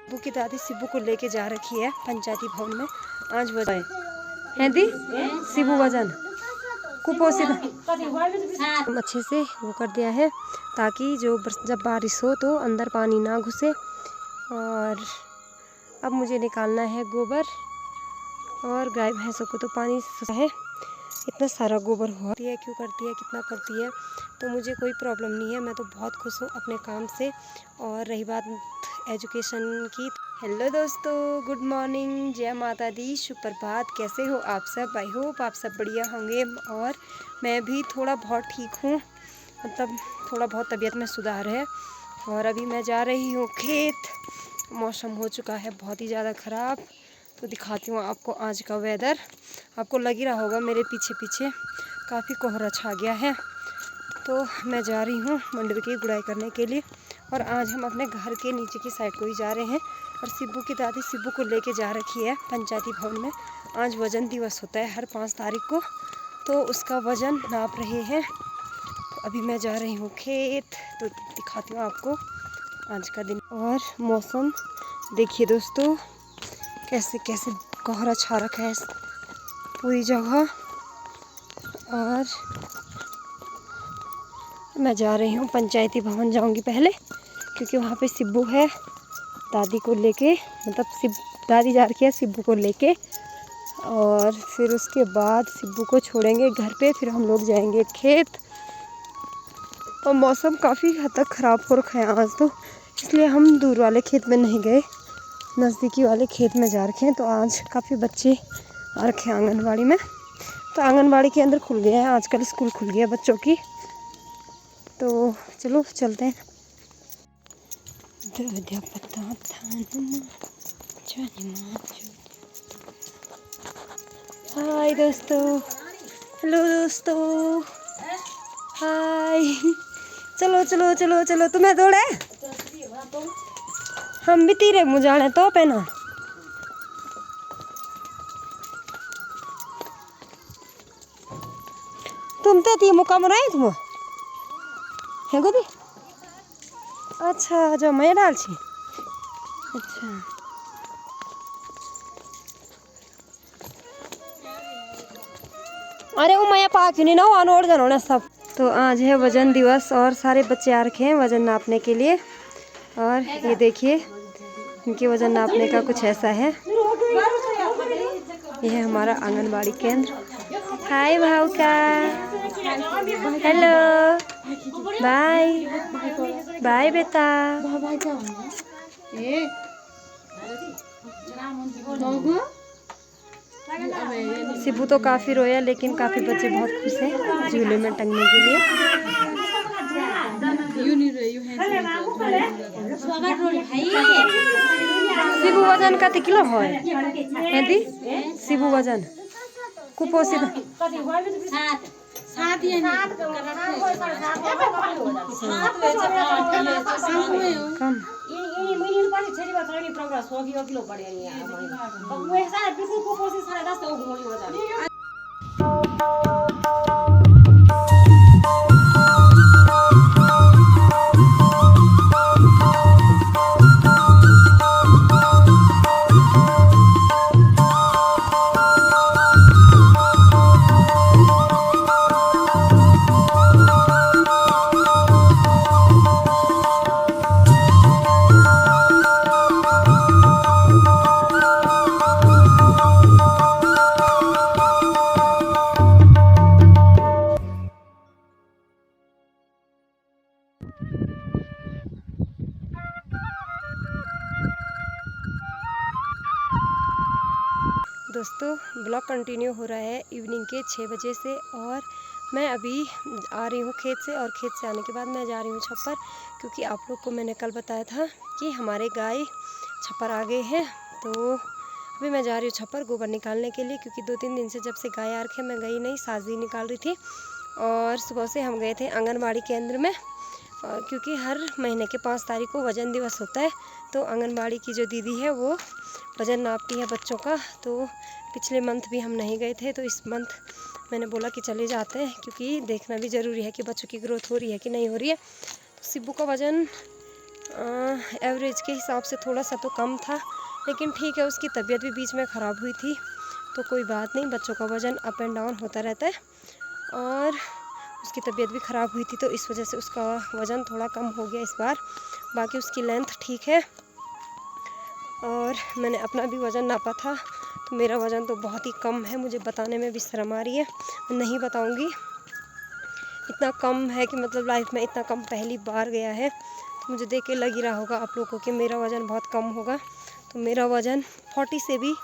सिब्बू की दादी सिब्बू को लेके जा रखी है पंचायती भवन में। आज वजन है दी सिब्बू वजन कुपोषित अच्छे से वो कर दिया है ताकि जब बारिश हो तो अंदर पानी ना घुसे। और अब मुझे निकालना है गोबर और गाय भैंसों को तो पानी है। इतना सारा गोबर होती है, क्यों करती है, कितना करती है, तो मुझे कोई प्रॉब्लम नहीं है। मैं तो बहुत खुश हूँ अपने काम से। और रही बात एजुकेशन की, हेलो दोस्तों, गुड मॉर्निंग, जय माता दी, सुप्रभात। कैसे हो आप सब? आई होप आप सब बढ़िया होंगे। और मैं भी थोड़ा बहुत ठीक हूँ, मतलब थोड़ा बहुत तबीयत में सुधार है। और अभी मैं जा रही हूँ खेत। मौसम हो चुका है बहुत ही ज़्यादा ख़राब, तो दिखाती हूँ आपको आज का वेदर। आपको लग ही रहा होगा मेरे पीछे पीछे काफ़ी कोहरा छा गया है। तो मैं जा रही हूँ मंडवे की गुड़ाई करने के लिए। और आज हम अपने घर के नीचे की साइड को ही जा रहे हैं। और सिब्बू की दादी सिब्बू को लेके जा रखी है पंचायती भवन में। आज वज़न दिवस होता है हर 5 तारीख को, तो उसका वज़न नाप रहे हैं। तो अभी मैं जा रही हूँ खेत, तो दिखाती हूँ आपको आज का दिन। और मौसम देखिए दोस्तों, कैसे कैसे कोहरा छा रखा है पूरी जगह। और मैं जा रही हूँ पंचायती भवन, जाऊँगी पहले क्योंकि वहाँ पे सिब्बू है दादी को लेके, मतलब दादी जा रही है सिब्बू को लेके। और फिर उसके बाद सिब्बू को छोड़ेंगे घर पे, फिर हम लोग जाएंगे खेत। और मौसम काफ़ी हद तक ख़राब हो रखा है आज, तो इसलिए हम दूर वाले खेत में नहीं गए, नज़दीकी वाले खेत में जा रखे हैं। तो आज काफ़ी बच्चे आ रखे हैं आंगनबाड़ी में, तो आंगनबाड़ी के अंदर खुल गया है आजकल, स्कूल खुल गया बच्चों की। तो चलो चलते हैं। हाय दोस्तों, हेलो दोस्तों, हाय। चलो चलो चलो चलो, तुम्हें दौड़े हम भी तीरे मुझाने तो पहना। तुम तो ती मुकाम रहे तुम है गोदी। अच्छा जो मैं डाल छी। अच्छा अरे वो मैं पा क्यों नहीं ना अनोड़ जानो सब। तो आज है वजन दिवस और सारे बच्चे आ रखे हैं वजन नापने के लिए। और ये देखिए इनके वजन नापने का कुछ ऐसा है। यह है हमारा आंगनबाड़ी केंद्र। हाय भाव का, हेलो, बाय बाय बेटा। सिब्बू तो काफ़ी रोया, लेकिन काफ़ी बच्चे बहुत खुश हैं झूले में टंगने के लिए। सिब्बू वजन कति किलो है दी? सिब्बू वजन कुपोषित कम। दोस्तों ब्लॉग कंटिन्यू हो रहा है इवनिंग के 6 बजे से। और मैं अभी आ रही हूँ खेत से, और खेत से आने के बाद मैं जा रही हूँ छप्पर, क्योंकि आप लोग को मैंने कल बताया था कि हमारे गाय छप्पर आ गए हैं। तो अभी मैं जा रही हूँ छप्पर गोबर निकालने के लिए, क्योंकि 2-3 दिन से जब से गाय आ रखे मैं गई नहीं, साजी निकाल रही थी। और सुबह से हम गए थे आंगनबाड़ी केंद्र में, क्योंकि हर महीने के 5 तारीख को वज़न दिवस होता है। तो आंगनबाड़ी की जो दीदी है वो वज़न नापती है बच्चों का। तो पिछले मंथ भी हम नहीं गए थे, तो इस मंथ मैंने बोला कि चले जाते हैं, क्योंकि देखना भी ज़रूरी है कि बच्चों की ग्रोथ हो रही है कि नहीं हो रही है। तो सिब्बू का वज़न एवरेज के हिसाब से थोड़ा सा तो कम था, लेकिन ठीक है, उसकी तबीयत भी बीच में ख़राब हुई थी तो कोई बात नहीं। बच्चों का वज़न अप एंड डाउन होता रहता है और उसकी तबीयत भी ख़राब हुई थी तो इस वजह से उसका वज़न थोड़ा कम हो गया इस बार। बाकी उसकी लेंथ ठीक है। और मैंने अपना भी वज़न नापा था तो मेरा वज़न तो बहुत ही कम है, मुझे बताने में भी शर्म आ रही है, मैं नहीं बताऊंगी। इतना कम है कि मतलब लाइफ में इतना कम पहली बार गया है, तो मुझे देख के लग ही रहा होगा आप लोगों को कि मेरा वज़न बहुत कम होगा। तो मेरा वज़न 40 से भी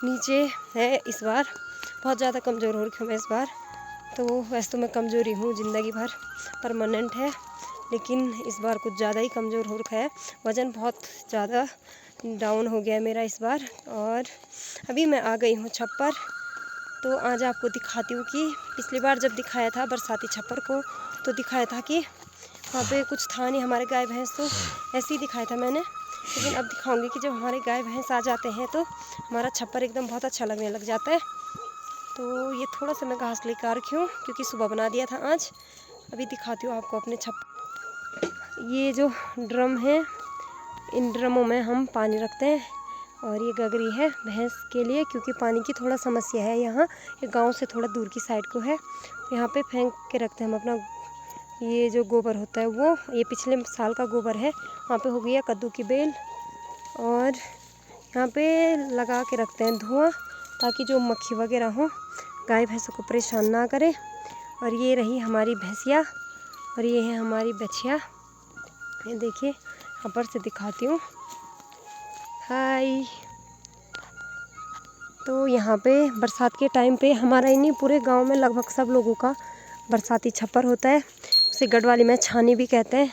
नीचे है इस बार। बहुत ज़्यादा कमज़ोर हो रही हूँ मैं इस बार। तो वैसे तो मैं कमज़ोरी हूँ ज़िंदगी भर, परमानेंट है, लेकिन इस बार कुछ ज़्यादा ही कमज़ोर हो रखा है। वज़न बहुत ज़्यादा डाउन हो गया है मेरा इस बार। और अभी मैं आ गई हूँ छप्पर, तो आज आपको दिखाती हूँ कि पिछली बार जब दिखाया था बरसाती छप्पर को तो दिखाया था कि वहाँ पे कुछ था नहीं हमारे गाय भैंस, तो ऐसे ही दिखाया था मैंने। लेकिन अब दिखाऊंगी कि जब हमारे गाय भैंस आ जाते हैं तो हमारा छप्पर एकदम बहुत अच्छा लगने लग जाता है। तो ये थोड़ा सा मैं घास लेकर आ रखी हूँ क्योंकि सुबह बना दिया था आज। अभी दिखाती हूँ आपको अपने छप्पर। ये जो ड्रम है, इन ड्रमों में हम पानी रखते हैं और ये गगरी है भैंस के लिए, क्योंकि पानी की थोड़ा समस्या है यहाँ। ये गांव से थोड़ा दूर की साइड को है, यहाँ पे फेंक के रखते हैं हम अपना ये जो गोबर होता है वो। ये पिछले साल का गोबर है। वहाँ पे हो गया कद्दू की बेल और यहाँ पे लगा के रखते हैं धुआं, ताकि जो मक्खी वगैरह हो गाय भैंसों को परेशान ना करे। और ये रही हमारी भैंसिया और ये है हमारी बछिया। ये देखिए, यहाँ पर से दिखाती हूँ। हाय। तो यहाँ पे बरसात के टाइम पे हमारा ही नहीं पूरे गांव में लगभग सब लोगों का बरसाती छप्पर होता है। उसे गढ़वाली में छानी भी कहते हैं।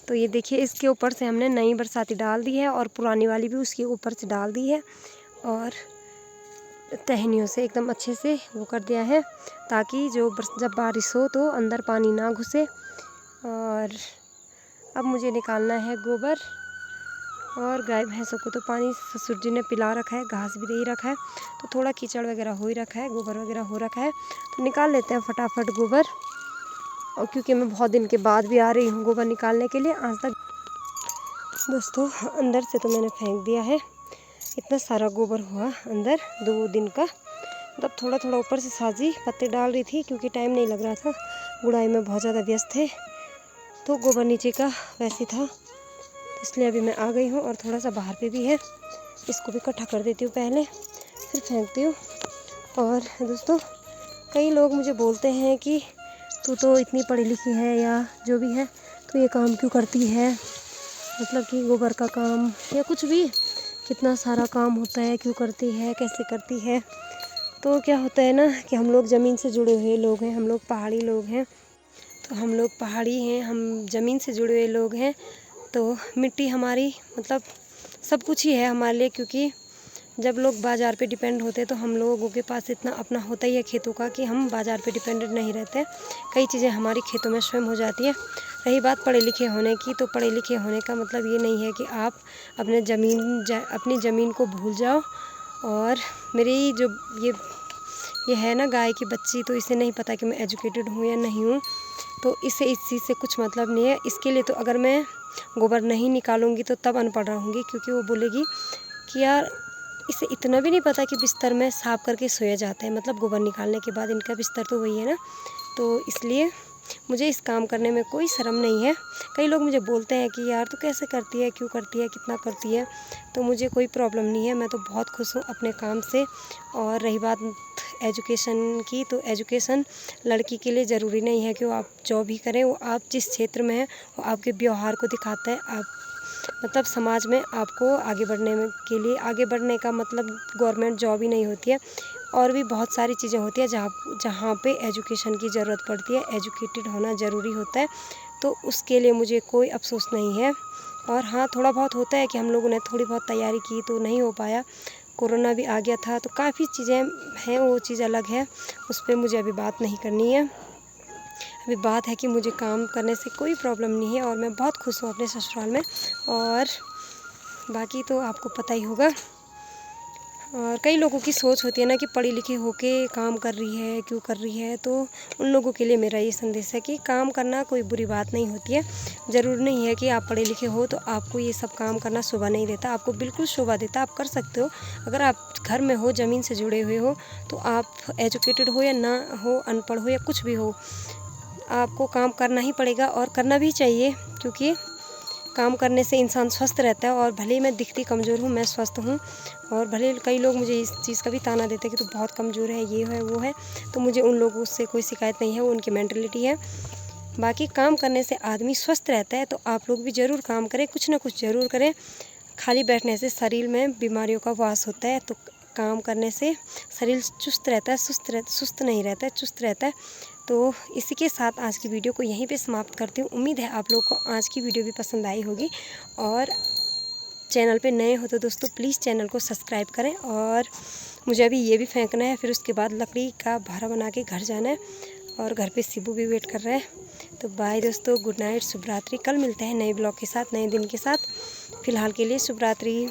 तो ये देखिए, इसके ऊपर से हमने नई बरसाती डाल दी है और पुरानी वाली भी उसके ऊपर से डाल दी है और टहनियों से एकदम अच्छे से वो कर दिया है, ताकि जब बारिश हो तो अंदर पानी ना घुसे। और अब मुझे निकालना है गोबर। और गाय भैंसों को तो पानी ससुर जी ने पिला रखा है, घास भी दे ही रखा है, तो थोड़ा कीचड़ वगैरह हो ही रखा है, गोबर वगैरह हो रखा है, तो निकाल लेते हैं फटाफट गोबर। और क्योंकि मैं बहुत दिन के बाद भी आ रही हूँ गोबर निकालने के लिए, आज तक दोस्तों अंदर से तो मैंने फेंक दिया है। इतना सारा गोबर हुआ अंदर 2 दिन का। तब थोड़ा थोड़ा ऊपर से साजी पत्ते डाल रही थी क्योंकि टाइम नहीं लग रहा था, गुड़ाई में बहुत ज़्यादा व्यस्त थे, तो गोबर नीचे का वैसे था, इसलिए अभी मैं आ गई हूँ। और थोड़ा सा बाहर पे भी है, इसको भी इकट्ठा कर देती हूँ पहले, फिर फेंकती हूँ। और दोस्तों कई लोग मुझे बोलते हैं कि तू तो इतनी पढ़ी लिखी है या जो भी है, तो ये काम क्यों करती है, मतलब कि गोबर का काम या कुछ भी, कितना सारा काम होता है, क्यों करती है, कैसे करती है। तो क्या होता है ना कि हम लोग ज़मीन से जुड़े हुए लोग हैं, हम लोग पहाड़ी लोग हैं, तो हम लोग पहाड़ी हैं, हम ज़मीन से जुड़े हुए लोग हैं, तो मिट्टी हमारी मतलब सब कुछ ही है हमारे लिए। क्योंकि जब लोग बाज़ार पे डिपेंड होते हैं तो हम लोगों के पास इतना अपना होता ही है खेतों का कि हम बाज़ार पे डिपेंडेंट नहीं रहते। कई चीज़ें हमारी खेतों में स्वयं हो जाती हैं। रही बात पढ़े लिखे होने की, तो पढ़े लिखे होने का मतलब ये नहीं है कि आप अपनी ज़मीन को भूल जाओ। और मेरी जो ये है ना गाय की बच्ची, तो इसे नहीं पता कि मैं एजुकेटेड हूँ या नहीं हूँ, तो इसे इस चीज़ से कुछ मतलब नहीं है। इसके लिए तो अगर मैं गोबर नहीं निकालूंगी तो तब अनपढ़ रहूँगी, क्योंकि वो बोलेगी कि यार इसे इतना भी नहीं पता कि बिस्तर में साफ करके सोया जाता है, मतलब गोबर निकालने के बाद इनका बिस्तर तो वही है ना। तो इसलिए मुझे इस काम करने में कोई शर्म नहीं है। कई लोग मुझे बोलते हैं कि यार तू कैसे करती है, क्यों करती है, कितना करती है, तो मुझे कोई प्रॉब्लम नहीं है, मैं तो बहुत खुश हूँ अपने काम से। और रही बात एजुकेशन की, तो एजुकेशन लड़की के लिए ज़रूरी नहीं है कि वो आप जॉब ही करें, वो आप जिस क्षेत्र में हैं वो आपके व्यवहार को दिखाता है। आप मतलब समाज में आपको आगे बढ़ने में के लिए, आगे बढ़ने का मतलब गवर्नमेंट जॉब ही नहीं होती है, और भी बहुत सारी चीज़ें होती है जहाँ पे एजुकेशन की ज़रूरत पड़ती है, एजुकेटेड होना ज़रूरी होता है। तो उसके लिए मुझे कोई अफसोस नहीं है। और हाँ, थोड़ा बहुत होता है कि हम लोगों ने थोड़ी बहुत तैयारी की तो नहीं हो पाया, कोरोना भी आ गया था, तो काफ़ी चीज़ें हैं, वो चीज़ अलग है, उस पर मुझे अभी बात नहीं करनी है। अभी बात है कि मुझे काम करने से कोई प्रॉब्लम नहीं है और मैं बहुत खुश हूँ अपने ससुराल में। और बाकी तो आपको पता ही होगा। और कई लोगों की सोच होती है ना कि पढ़ी लिखी होके काम कर रही है, क्यों कर रही है। तो उन लोगों के लिए मेरा ये संदेश है कि काम करना कोई बुरी बात नहीं होती है। ज़रूरी नहीं है कि आप पढ़े लिखे हो तो आपको ये सब काम करना शोभा नहीं देता, आपको बिल्कुल शोभा देता, आप कर सकते हो। अगर आप घर में हो, ज़मीन से जुड़े हुए हो, तो आप एजुकेटेड हो या ना हो, अनपढ़ हो या कुछ भी हो, आपको काम करना ही पड़ेगा और करना भी चाहिए, क्योंकि काम करने से इंसान स्वस्थ रहता है। और भले ही मैं दिखती कमज़ोर हूँ, मैं स्वस्थ हूँ। और भले कई लोग मुझे इस चीज़ का भी ताना देते हैं कि तू बहुत कमज़ोर है, ये है वो है, तो मुझे उन लोगों से कोई शिकायत नहीं है, वो उनकी मेंटलिटी है। बाकी काम करने से आदमी स्वस्थ रहता है, तो आप लोग भी ज़रूर काम करें, कुछ ना कुछ ज़रूर करें। खाली बैठने से शरीर में बीमारियों का वास होता है, तो काम करने से शरीर चुस्त रहता है, सुस्त नहीं रहता है, चुस्त रहता है। तो इसी के साथ आज की वीडियो को यहीं पे समाप्त करती हूँ। उम्मीद है आप लोगों को आज की वीडियो भी पसंद आई होगी। और चैनल पे नए हो तो दोस्तों प्लीज़ चैनल को सब्सक्राइब करें। और मुझे अभी ये भी फेंकना है, फिर उसके बाद लकड़ी का भारा बना के घर जाना है। और घर पे शिबू भी वेट कर रहा है। तो बाय दोस्तों, गुड नाइट, शुभ रात्रि। कल मिलते हैं नए ब्लॉग के साथ, नए दिन के साथ। फ़िलहाल के लिए शुभ रात्रि।